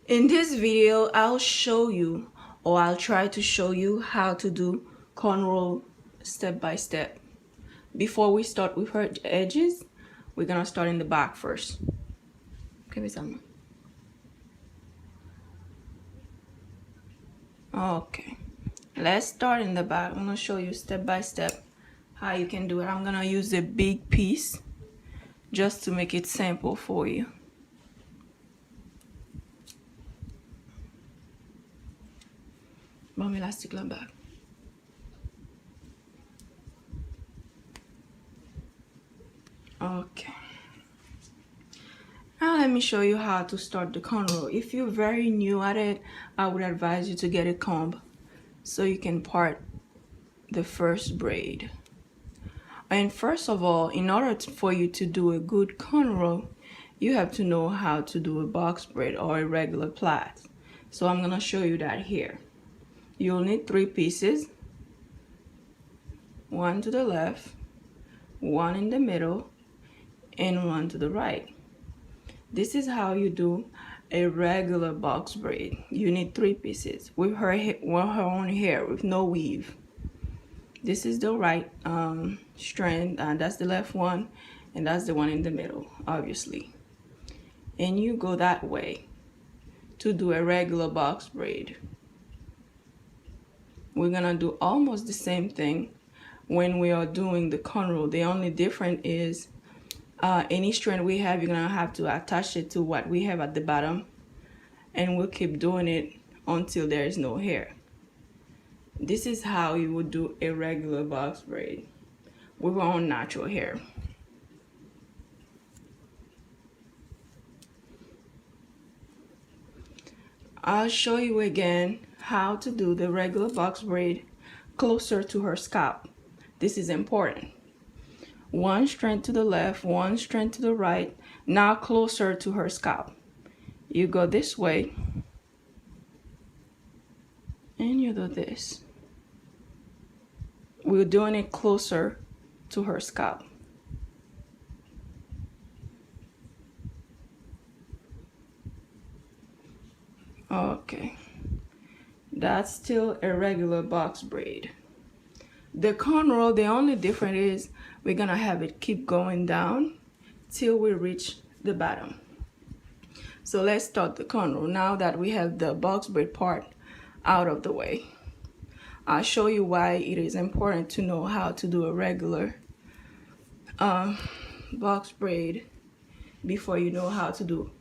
In this video, I'll show you, or I'll try to show you how to do cornrow step by step. Before we start with her edges, we're gonna start in the back first. Okay, let's start in the back. I'm gonna show you step by step how you can do it. I'm gonna use a big piece just to make it simple for you. Bon, elastic là back. Okay. Now let me show you how to start the cornrow. If you're very new at it, I would advise you to get a comb so you can part the first braid. And first of all, in order for you to do a good cornrow, you have to know how to do a box braid or a regular plait. So I'm gonna show you that here. You'll need 3 pieces, 1 to the left, 1 in the middle, and 1 to the right. This is how you do a regular box braid. You need 3 pieces with her own hair with no weave. This is the right strand, and that's the left one, and that's the one in the middle, obviously. And you go that way to do a regular box braid. We're gonna do almost the same thing when we are doing the cornrow. The only difference is any strand we have, you're gonna have to attach it to what we have at the bottom, and we'll keep doing it until there is no hair. This is how you would do a regular box braid with our own natural hair. I'll show you again how to do the regular box braid closer to her scalp. This is important. 1 strand to the left, 1 strand to the right, now closer to her scalp. You go this way, and you do this. We're doing it closer to her scalp. Okay, that's still a regular box braid. The cornrow, the only difference is we're gonna have it keep going down till we reach the bottom. So let's start the cornrow. Now that we have the box braid part out of the way, I'll show you why it is important to know how to do a regular box braid before you know how to do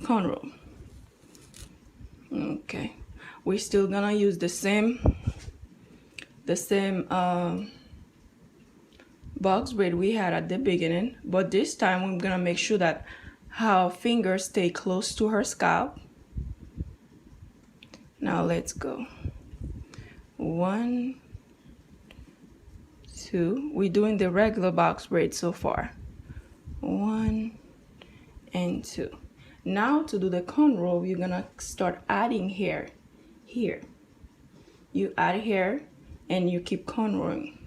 cornrow. Okay, we're still gonna use the same box braid we had at the beginning, but this time we're gonna make sure that our fingers stay close to her scalp. Now let's go. 1, 2. We're doing the regular box braid so far. 1 and 2. Now to do the cornrow, you're gonna start adding hair here. You add hair and you keep cornrowing,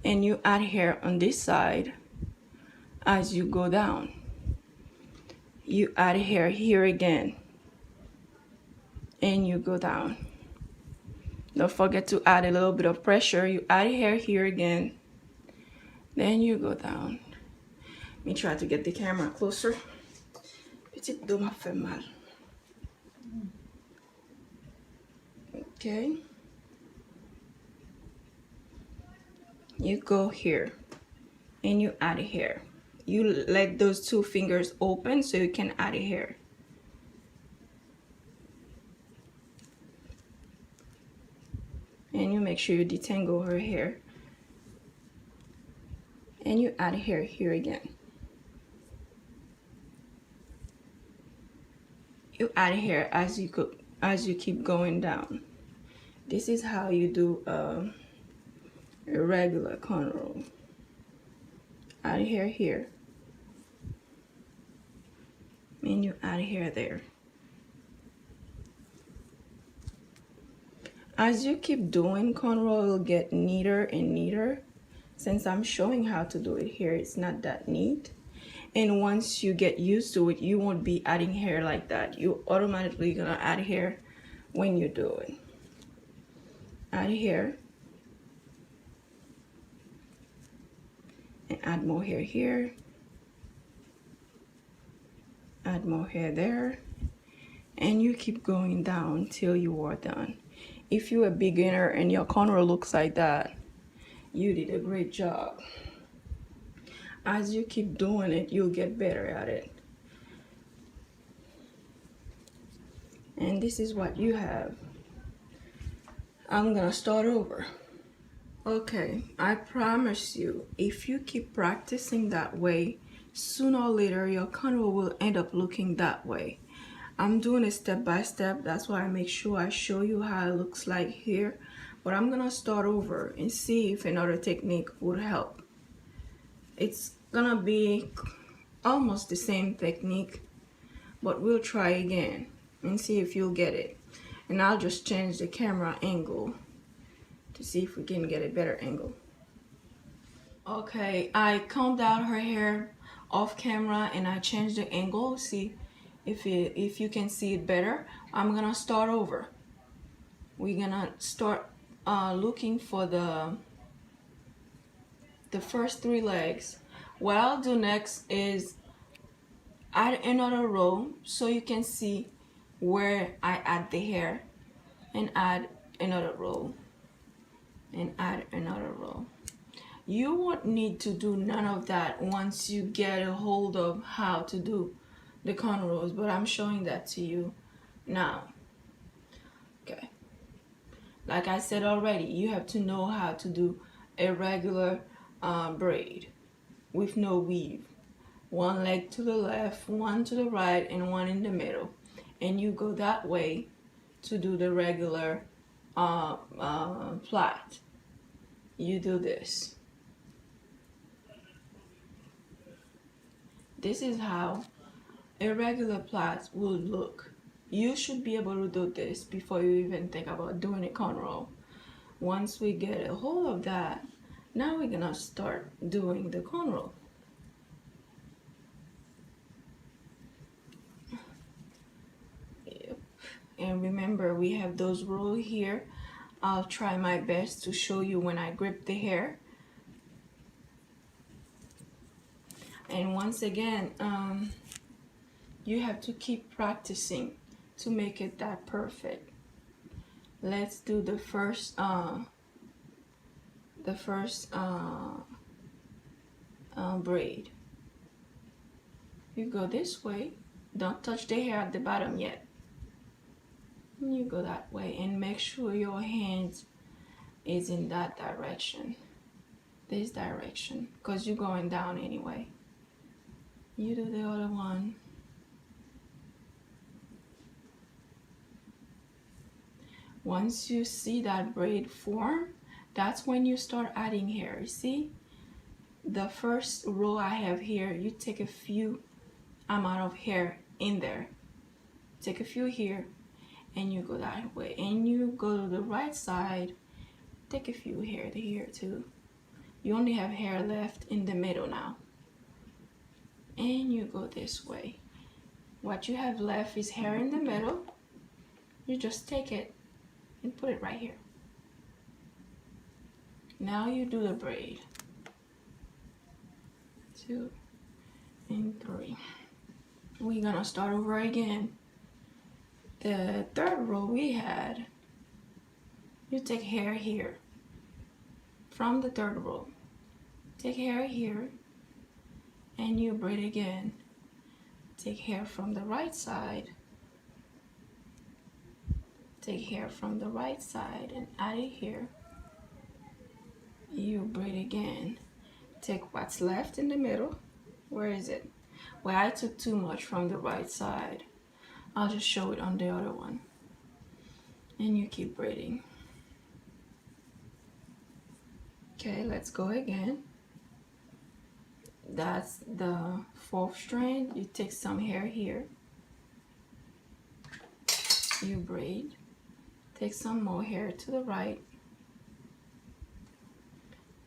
and you add hair on this side as you go down. You add hair here again, and you go down. Don't forget to add a little bit of pressure. You add hair here again, then you go down. Let me try to get the camera closer. Petite dos m'a fait mal. Okay. You go here and you add hair. You let those 2 fingers open so you can add hair. And you make sure you detangle her hair. And you add hair here again. You add hair as you keep going down. This is how you do a regular cornrow. Add hair here, and you add hair there. As you keep doing cornrow, it'll get neater and neater. Since I'm showing how to do it here, it's not that neat. And once you get used to it, you won't be adding hair like that. You automatically gonna add hair when you do it. Add hair and add more hair here, add more hair there, and you keep going down till you are done. If you're a beginner and your cornrow looks like that, you did a great job. As you keep doing it, you'll get better at it. And this is what you have. I'm gonna start over. Okay, I promise you, if you keep practicing that way, sooner or later your cornrow will end up looking that way. I'm doing it step by step. That's why I make sure I show you how it looks like here. But I'm gonna start over and see if another technique would help. It's gonna be almost the same technique, but we'll try again and see if you'll get it. And I'll just change the camera angle to see if we can get a better angle. Okay, I combed out her hair off camera and I changed the angle. See if you can see it better. I'm gonna start over. We're gonna start looking for the first 3 legs. What I'll do next is add another row so you can see where I add the hair, and add another row and add another row. You won't need to do none of that once you get a hold of how to do the cornrows, but I'm showing that to you now. Okay, like I said already, you have to know how to do a regular braid with no weave. 1 leg to the left, 1 to the right, and 1 in the middle, and you go that way to do the regular plait. You do this. This is how a regular plait would look. You should be able to do this before you even think about doing a cornrow. Once we get a hold of that, now we're gonna start doing the cornrow. Yep. And remember, we have those rows here. I'll try my best to show you when I grip the hair. And once again, you have to keep practicing to make it that perfect. Let's do the first braid. You go this way. Don't touch the hair at the bottom yet. You go that way and make sure your hands is in that direction, this direction, because you're going down anyway. You do the other one. Once you see that braid form, that's when you start adding hair. You see, the first row I have here, you take a few amount of hair in there. Take a few here, and you go that way. And you go to the right side, take a few hair here too. You only have hair left in the middle now. And you go this way. What you have left is hair in the middle. You just take it and put it right here. Now you do the braid. 2 and 3. We're gonna start over again. The third row we had, you take hair here from the third row. Take hair here and you braid again. Take hair from the right side. Take hair from the right side and add it here. You braid again. Take what's left in the middle. Where is it? Well, I took too much from the right side. I'll just show it on the other one. And you keep braiding. Okay, let's go again. That's the 4th strand. You take some hair here. You braid. Take some more hair to the right.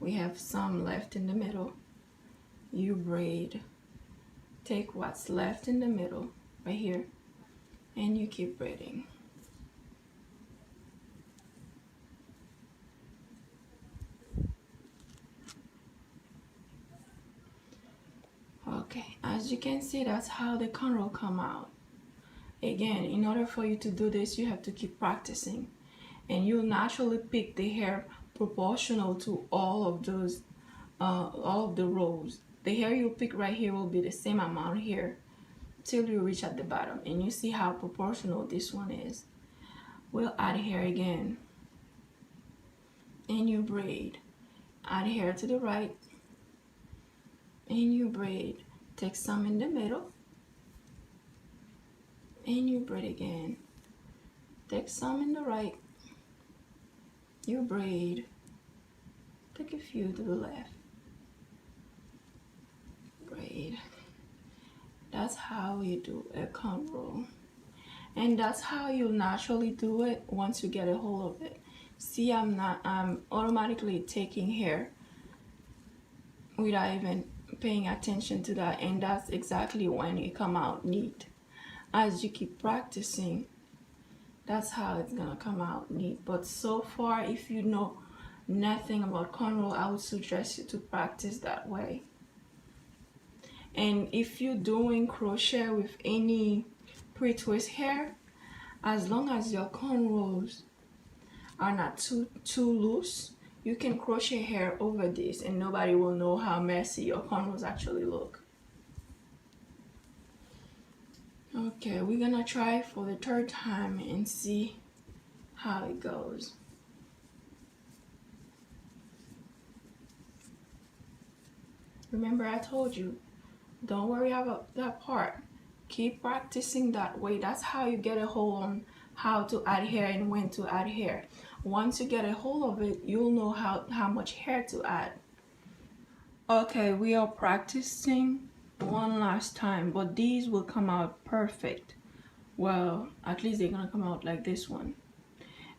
We have some left in the middle. You braid take what's left in the middle right here and you keep braiding. Okay, as you can see, that's how the cornrow come out. Again, in order for you to do this, you have to keep practicing, and you'll naturally pick the hair proportional to all of those all of the rows. The hair you pick right here will be the same amount here till you reach at the bottom, and you see how proportional this one is. We'll add hair again, and you braid. Add hair to the right, and you braid. Take some in the middle, and you braid again. Take some in the right, you braid. Take a few to the left, braid. That's how you do a cornrow, and that's how you naturally do it once you get a hold of it. See, I'm automatically taking hair without even paying attention to that, and that's exactly when it come out neat. As you keep practicing, that's how it's gonna come out neat. But so far, if you know nothing about cornrow, I would suggest you to practice that way. And if you're doing crochet with any pre-twist hair, as long as your cornrows are not too loose, you can crochet hair over this and nobody will know how messy your cornrows actually look. Okay, we're gonna try for the third time and see how it goes. Remember, I told you, don't worry about that part. Keep practicing that way. That's how you get a hold on how to add hair and when to add hair. Once you get a hold of it, you'll know how much hair to add. Okay, we are practicing one last time, but these will come out perfect. Well, at least they're gonna come out like this one.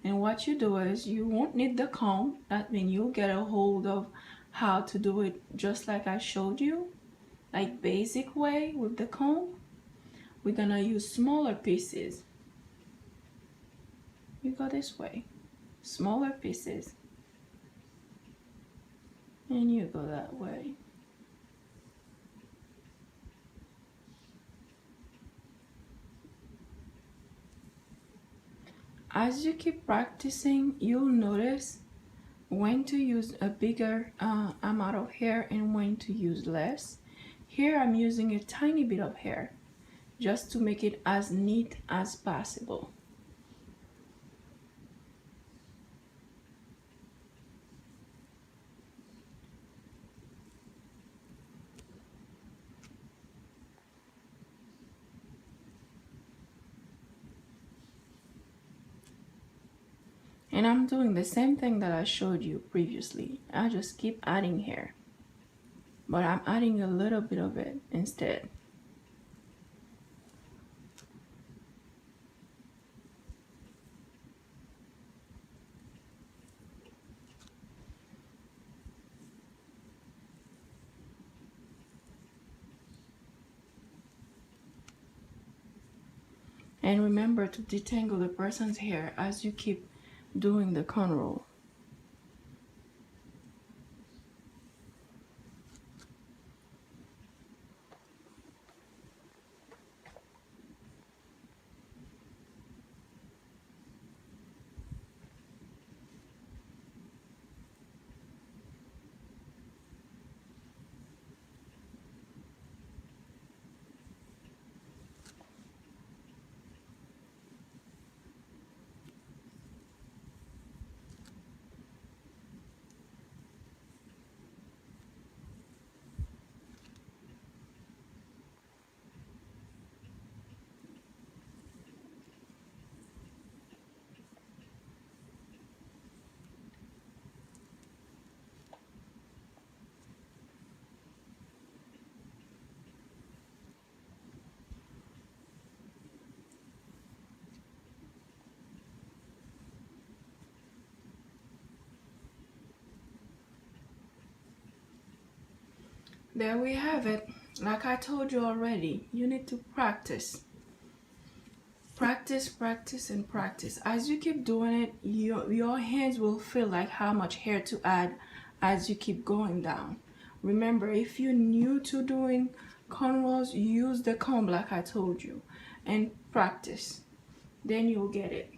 And what you do is you won't need the comb. That means you'll get a hold of how to do it just like I showed you, like basic way with the comb. We're gonna use smaller pieces. You go this way, smaller pieces, and you go that way. As you keep practicing, you'll notice when to use a bigger amount of hair and when to use less. Here I'm using a tiny bit of hair just to make it as neat as possible. And I'm doing the same thing that I showed you previously. I just keep adding hair, but I'm adding a little bit of it instead. And remember to detangle the person's hair as you keep doing the cornrow. There we have it. Like I told you already, you need to practice. Practice, practice, and practice. As you keep doing it, your hands will feel like how much hair to add as you keep going down. Remember, if you're new to doing cornrows, use the comb like I told you and practice. Then you'll get it.